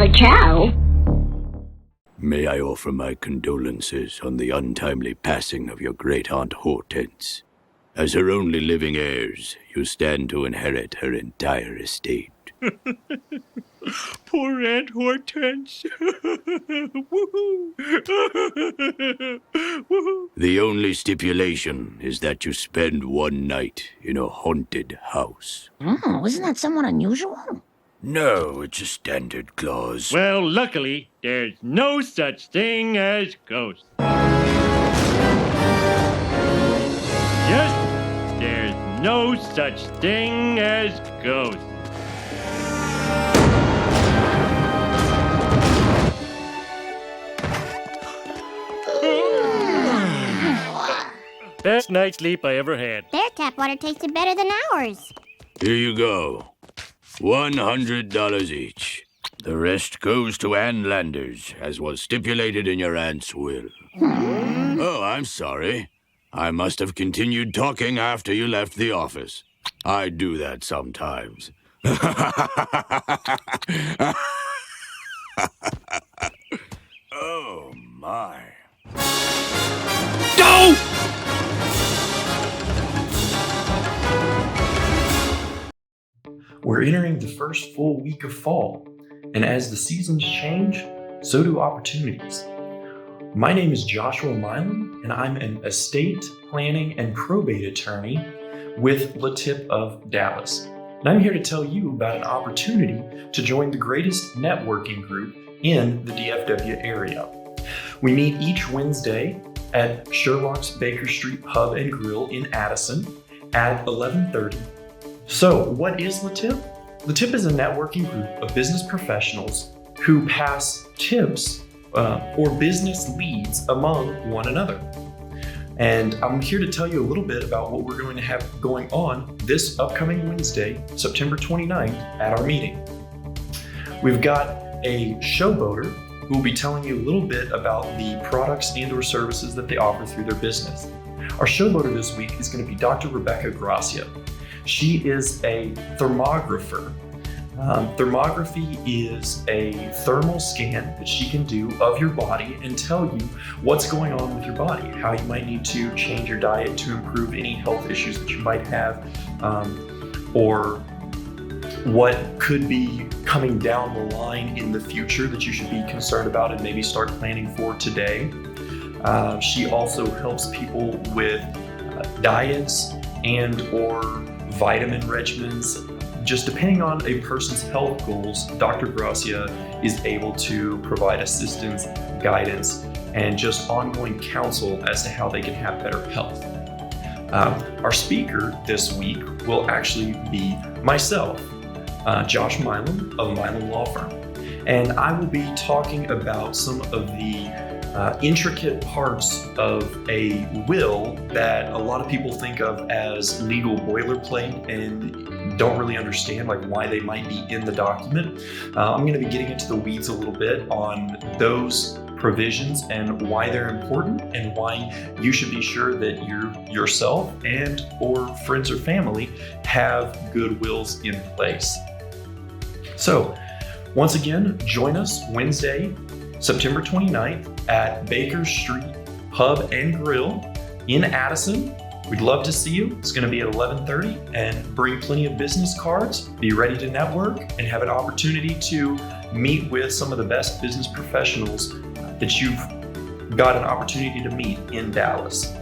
have a cow. May I offer my condolences on the untimely passing of your great-aunt Hortense. As her only living heirs, you stand to inherit her entire estate. Poor Aunt Hortense. Woohoo! Woohoo! The only stipulation is that you spend one night in a haunted house. Oh, isn't that somewhat unusual? No, it's a standard clause. Well, luckily, there's no such thing as ghosts. Yes, there's no such thing as ghosts. Best night's sleep I ever had. Their tap water tasted better than ours. Here you go. $100 each. The rest goes to Ann Landers, as was stipulated in your aunt's will. Oh, I'm sorry. I must have continued talking after you left the office. I do that sometimes. Oh, my. Go! We're entering the first full week of fall, and as the seasons change, so do opportunities. My name is Joshua Milam, and I'm an estate planning and probate attorney with LeTip of Dallas. And I'm here to tell you about an opportunity to join the greatest networking group in the DFW area. We meet each Wednesday at Sherlock's Baker Street Pub and Grill in Addison at 11:30. So, what is LeTip? LeTip is a networking group of business professionals who pass tips or business leads among one another. And I'm here to tell you a little bit about what we're going to have going on this upcoming Wednesday, September 29th, at our meeting. We've got a showboater who will be telling you a little bit about the products and or services that they offer through their business. Our showboater this week is going to be Dr. Rebecca Gracia. She is a thermographer. Thermography is a thermal scan that she can do of your body and tell you what's going on with your body, how you might need to change your diet to improve any health issues that you might have, or what could be coming down the line in the future that you should be concerned about and maybe start planning for today. She also helps people with diets and or vitamin regimens. Just depending on a person's health goals, Dr. Gracia is able to provide assistance, guidance, and just ongoing counsel as to how they can have better health. Our speaker this week will actually be myself, Josh Milam of Milam Law Firm. And I will be talking about some of the intricate parts of a will that a lot of people think of as legal boilerplate and don't really understand like why they might be in the document. I'm going to be getting into the weeds a little bit on those provisions and why they're important and why you should be sure that you yourself and or friends or family have good wills in place. So once again, join us Wednesday, September 29th at Baker Street Pub and Grill in Addison. We'd love to see you. It's going to be at 11:30, and bring plenty of business cards. Be ready to network and have an opportunity to meet with some of the best business professionals that you've got an opportunity to meet in Dallas.